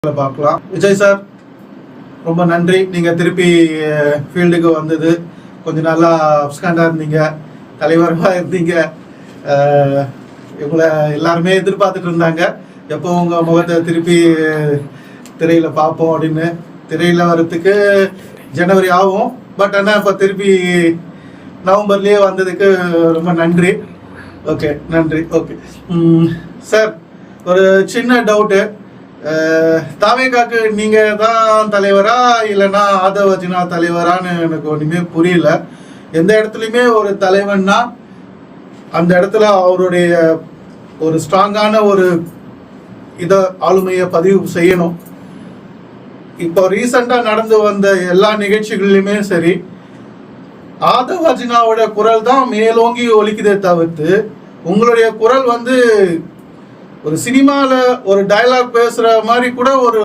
பார்க்கலாம். விஜய் சார், ரொம்ப நன்றி. நீங்கள் திருப்பி ஃபீல்டுக்கு வந்தது கொஞ்சம் நல்லா அப்ஸ்காண்டாக இருந்தீங்க, தலைவராக இருந்தீங்க. இவங்களை எல்லாருமே எதிர்பார்த்துட்டு இருந்தாங்க, எப்போ உங்கள் முகத்தை திருப்பி திரையில் பார்ப்போம் அப்படின்னு. திரையில் வர்றதுக்கு ஜனவரி ஆகும், பட் ஆனால் இப்போ திருப்பி நவம்பர்லேயே வந்ததுக்கு ரொம்ப நன்றி. ஓகே, நன்றி. ஓகே சார், ஒரு சின்ன டவுட்டு. தாவேகாக்கு நீங்க தான் தலைவரா இல்லைன்னா ஆதவர்ஜுனா தலைவரான்னு எனக்கு ஒன்றுமே புரியல. எந்த இடத்துலையுமே ஒரு தலைவன்னா அந்த இடத்துல அவருடைய ஒரு ஸ்ட்ராங்கான ஒரு ஆளுமையை பதிவு செய்யணும். இப்போ ரீசெண்டாக நடந்து வந்த எல்லா நிகழ்ச்சிகள்லையுமே சரி, ஆதவர்ஜுனாவோட குரல் தான் மேலோங்கி ஒலிக்குதே தவிர்த்து உங்களுடைய குரல் ஒரு சினிமாவில் ஒரு டயலாக் பேசுகிற மாதிரி கூட ஒரு